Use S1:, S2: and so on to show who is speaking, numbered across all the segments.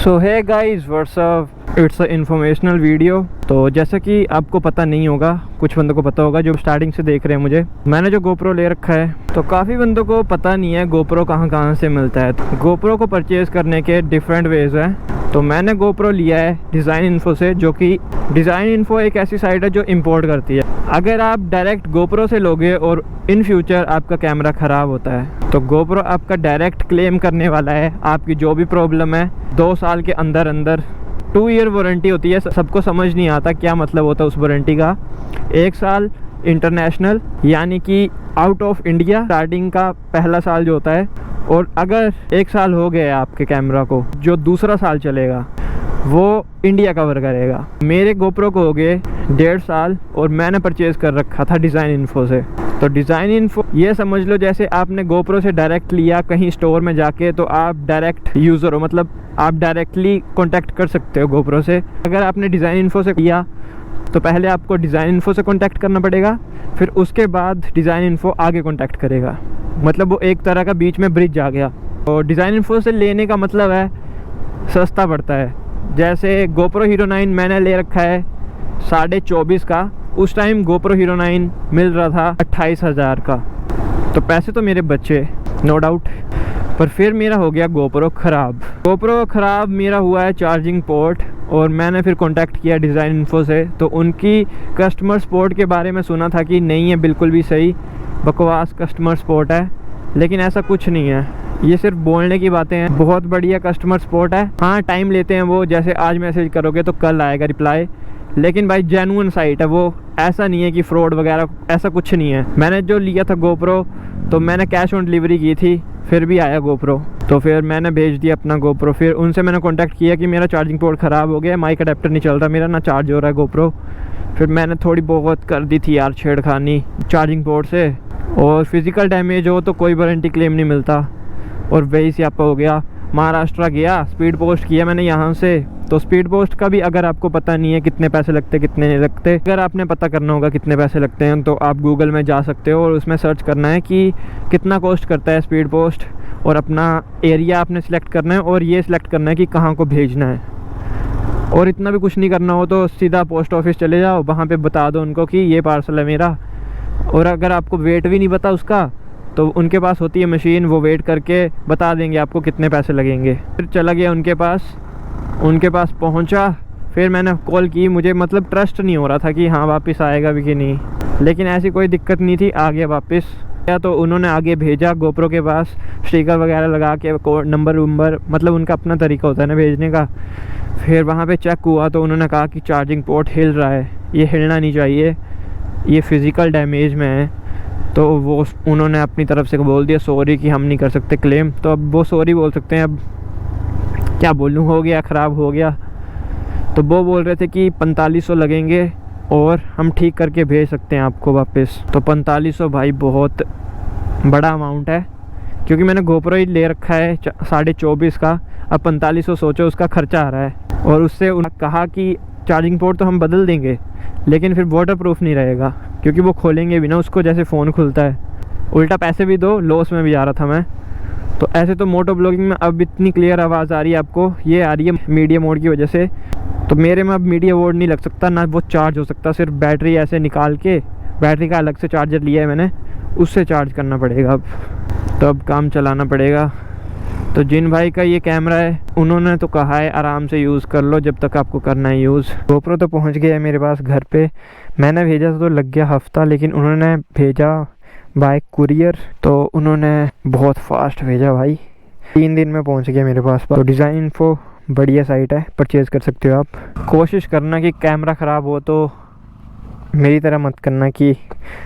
S1: सो है guys what's up, it's a informational video. तो जैसा कि आपको पता नहीं होगा, कुछ बंदों को पता होगा जो स्टार्टिंग से देख रहे हैं मुझे, मैंने जो गोप्रो ले रखा है, तो काफ़ी बंदों को पता नहीं है गोप्रो कहाँ से मिलता है। तो गोप्रो को परचेज़ करने के डिफरेंट वेज हैं। तो मैंने गोप्रो लिया है डिज़ाइन इन्फो से, जो कि डिज़ाइन इन्फो एक ऐसी साइट है जो इंपोर्ट करती है। अगर आप डायरेक्ट गोप्रो से लोगे और इन फ्यूचर आपका कैमरा ख़राब होता है तो गोप्रो आपका डायरेक्ट क्लेम करने वाला है आपकी जो भी प्रॉब्लम है 2 साल के अंदर अंदर। 2 ईयर वारंटी होती है, सबको समझ नहीं आता क्या मतलब होता है उस वारंटी का। 1 साल इंटरनेशनल यानी कि आउट ऑफ इंडिया स्टार्टिंग का पहला साल जो होता है, और अगर 1 साल हो गया आपके कैमरा को, जो दूसरा साल चलेगा वो इंडिया कवर करेगा। मेरे गोप्रो को हो गए 1.5 साल और मैंने परचेज़ कर रखा था डिज़ाइन इन्फो से। तो डिज़ाइन इन्फो ये समझ लो जैसे आपने गोप्रो से डायरेक्ट लिया कहीं स्टोर में जाके, तो आप डायरेक्ट यूज़र हो, मतलब आप डायरेक्टली कांटेक्ट कर सकते हो गोप्रो से। अगर आपने डिज़ाइन इन्फो से किया तो पहले आपको डिज़ाइन इन्फो से कांटेक्ट करना पड़ेगा, फिर उसके बाद डिज़ाइन इन्फो आगे कांटेक्ट करेगा। मतलब वो एक तरह का बीच में ब्रिज आ गया। तो डिज़ाइन इन्फो से लेने का मतलब है सस्ता पड़ता है। जैसे गोप्रो हीरो 9 मैंने ले रखा है 24.5 का, उस टाइम गोप्रो हीरो 9 मिल रहा था 28,000 का। तो पैसे तो मेरे बचे नो डाउट, पर फिर मेरा हो गया गोप्रो ख़राब। गोप्रो ख़राब मेरा हुआ है चार्जिंग पोर्ट, और मैंने फिर कांटेक्ट किया डिज़ाइन इन्फो से। तो उनकी कस्टमर सपोर्ट के बारे में सुना था कि नहीं है बिल्कुल भी सही, बकवास कस्टमर सपोर्ट है, लेकिन ऐसा कुछ नहीं है, ये सिर्फ बोलने की बातें हैं। बहुत बढ़िया कस्टमर सपोर्ट है। हाँ टाइम लेते हैं वो, जैसे आज मैसेज करोगे तो कल आएगा रिप्लाई, लेकिन भाई जेन्युइन साइट है वो, ऐसा नहीं है कि फ्रॉड वगैरह, ऐसा कुछ नहीं है। मैंने जो लिया था गोप्रो तो मैंने कैश ऑन डिलीवरी की थी, फिर भी आया गोप्रो, तो फिर मैंने भेज दिया अपना गोप्रो। फिर उनसे मैंने कांटेक्ट किया कि मेरा चार्जिंग पोर्ट ख़राब हो गया, माइक अडेप्टर नहीं चल रहा मेरा, ना चार्ज हो रहा है गोप्रो। फिर मैंने थोड़ी बहुत कर दी थी यार छेड़खानी चार्जिंग पोर्ट से, और फिज़िकल डैमेज हो तो कोई वारंटी क्लेम नहीं मिलता, और वही से आपका हो गया। महाराष्ट्र गया, स्पीड पोस्ट किया मैंने यहाँ से। तो स्पीड पोस्ट का भी अगर आपको पता नहीं है कितने पैसे लगते कितने नहीं लगते, अगर आपने पता करना होगा कितने पैसे लगते हैं, तो आप गूगल में जा सकते हो और उसमें सर्च करना है कि कितना कॉस्ट करता है स्पीड पोस्ट, और अपना एरिया आपने सिलेक्ट करना है, और ये सिलेक्ट करना है कि कहाँ को भेजना है। और इतना भी कुछ नहीं करना हो तो सीधा पोस्ट ऑफिस चले जाओ, वहाँ पर बता दो उनको कि ये पार्सल है मेरा। और अगर आपको वेट भी नहीं पता उसका, तो उनके पास होती है मशीन, वो वेट करके बता देंगे आपको कितने पैसे लगेंगे। फिर चला गया उनके पास पहुंचा। फिर मैंने कॉल की, मुझे मतलब ट्रस्ट नहीं हो रहा था कि हाँ वापस आएगा भी कि नहीं, लेकिन ऐसी कोई दिक्कत नहीं थी, आ गया वापस। या तो उन्होंने आगे भेजा गोप्रो के पास, स्टिकर वगैरह लगा के, कोड नंबर मतलब उनका अपना तरीका होता है ना भेजने का। फिर वहाँ पे चेक हुआ तो उन्होंने कहा कि चार्जिंग पोर्ट हिल रहा है, ये हिलना नहीं चाहिए, ये फिज़िकल डैमेज में है। तो वो उन्होंने अपनी तरफ से बोल दिया सॉरी कि हम नहीं कर सकते क्लेम। तो अब वो सॉरी बोल सकते हैं, अब क्या बोलूँ, हो गया ख़राब हो गया। तो वो बोल रहे थे कि 4500 लगेंगे और हम ठीक करके भेज सकते हैं आपको वापस। तो 4500 भाई बहुत बड़ा अमाउंट है, क्योंकि मैंने गोप्रो ही ले रखा है 24.5 का। अब 4500 सोचो उसका खर्चा आ रहा है। और उससे उन्होंने कहा कि चार्जिंग पोर्ट तो हम बदल देंगे, लेकिन फिर वाटर प्रूफ नहीं रहेगा, क्योंकि वो खोलेंगे भी ना उसको जैसे फ़ोन खुलता है। उल्टा पैसे भी दो, लॉस में भी जा रहा था मैं। तो ऐसे तो मोटो ब्लॉगिंग में अब इतनी क्लियर आवाज़ आ रही है आपको, ये आ रही है मीडिया मोड की वजह से। तो मेरे में अब मीडिया मोड नहीं लग सकता, ना वो चार्ज हो सकता, सिर्फ बैटरी ऐसे निकाल के, बैटरी का अलग से चार्जर लिया है मैंने, उससे चार्ज करना पड़ेगा अब। तो अब काम चलाना पड़ेगा। तो जिन भाई का ये कैमरा है उन्होंने तो कहा है आराम से यूज़ कर लो जब तक आपको करना है यूज़। गोप्रो तो पहुंच गया है मेरे पास घर पे। मैंने भेजा तो लग गया हफ्ता, लेकिन उन्होंने भेजा बाय कुरियर, तो उन्होंने बहुत फास्ट भेजा भाई, 3 दिन में पहुंच गया मेरे पास। तो डिज़ाइन इन्फो बढ़िया साइट है, परचेज़ कर सकते हो आप। कोशिश करना कि कैमरा ख़राब हो तो मेरी तरह मत करना कि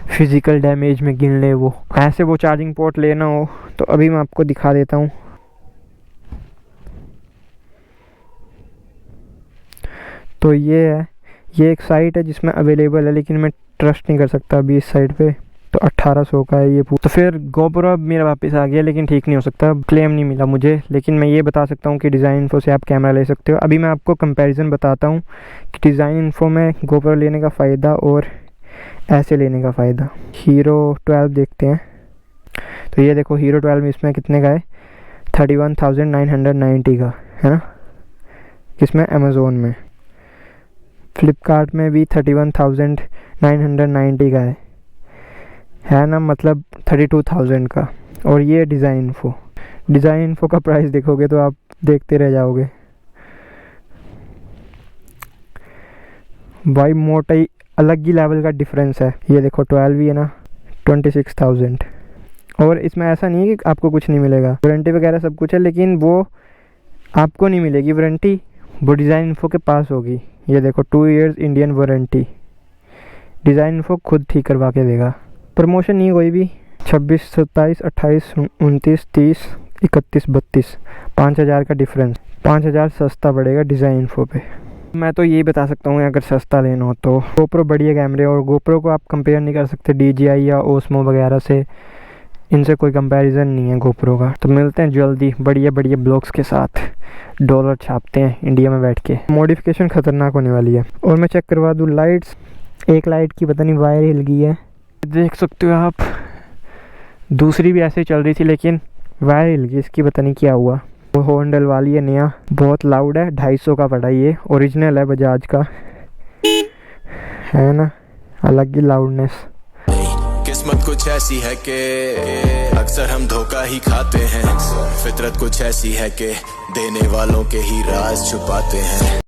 S1: फिज़िकल डैमेज में गिन ले वो। ऐसे वो चार्जिंग पोर्ट लेना हो तो अभी मैं आपको दिखा देता हूँ। तो ये है, ये एक साइट है जिसमें अवेलेबल है, लेकिन मैं ट्रस्ट नहीं कर सकता अभी इस साइट पे। तो 1800 का है ये तो फिर गोप्रो अब मेरा वापस आ गया, लेकिन ठीक नहीं हो सकता, क्लेम नहीं मिला मुझे। लेकिन मैं ये बता सकता हूँ कि डिज़ाइन इन्फो से आप कैमरा ले सकते हो। अभी मैं आपको कंपैरिजन बताता हूँ कि डिज़ाइन इन्फो में गोप्रो लेने का फ़ायदा और ऐसे लेने का फ़ायदा। हीरो 12 देखते हैं। तो ये देखो हीरो 12 में इसमें कितने का है, 31,990 का है ना। किसमें, अमेज़ोन में। फ्लिपकार्ट में भी 31,990 का है ना, मतलब 32,000 का। और ये डिज़ाइन इन्फो का प्राइस देखोगे तो आप देखते रह जाओगे भाई, मोटाई अलग ही लेवल का डिफरेंस है। ये देखो 12 ही है ना, 26,000। और इसमें ऐसा नहीं है कि आपको कुछ नहीं मिलेगा, वारंटी वगैरह सब कुछ है, लेकिन वो आपको नहीं मिलेगी वारंटी, वो डिज़ाइन इन्फो के पास होगी। ये देखो 2 years Indian warranty, design info खुद ठीक करवा के देगा। प्रमोशन नहीं कोई भी। 26, 27, 28, 29, 30, 31, 32, 5,000 का डिफरेंस, 5,000 सस्ता पड़ेगा डिज़ाइन इन्फो पे। मैं तो यही बता सकता हूँ अगर सस्ता लेना हो तो GoPro बढ़िया कैमरे, और GoPro को आप कंपेयर नहीं कर सकते DJI या Osmo वगैरह से, इनसे कोई कंपैरिजन नहीं है GoPro का। तो मिलते हैं जल्दी बढ़िया बढ़िया ब्लॉग्स के साथ, डॉलर छापते हैं इंडिया में बैठ के। मॉडिफिकेशन ख़तरनाक होने वाली है। और मैं चेक करवा दूँ लाइट्स, एक लाइट की पता नहीं वायर हिल गई है, देख सकते हो आप। दूसरी भी ऐसे ही चल रही थी लेकिन वायर हिल गई, इसकी पता नहीं क्या हुआ। वो हॉर्न डलवा लिया नया, बहुत लाउड है, 250 का पड़ा, ये ओरिजिनल है बजाज का, है ना, अलग ही लाउडनेस।
S2: किस्मत कुछ ऐसी है कि अक्सर हम धोखा ही खाते हैं, फितरत कुछ ऐसी है कि देने वालों के ही राज छुपाते हैं।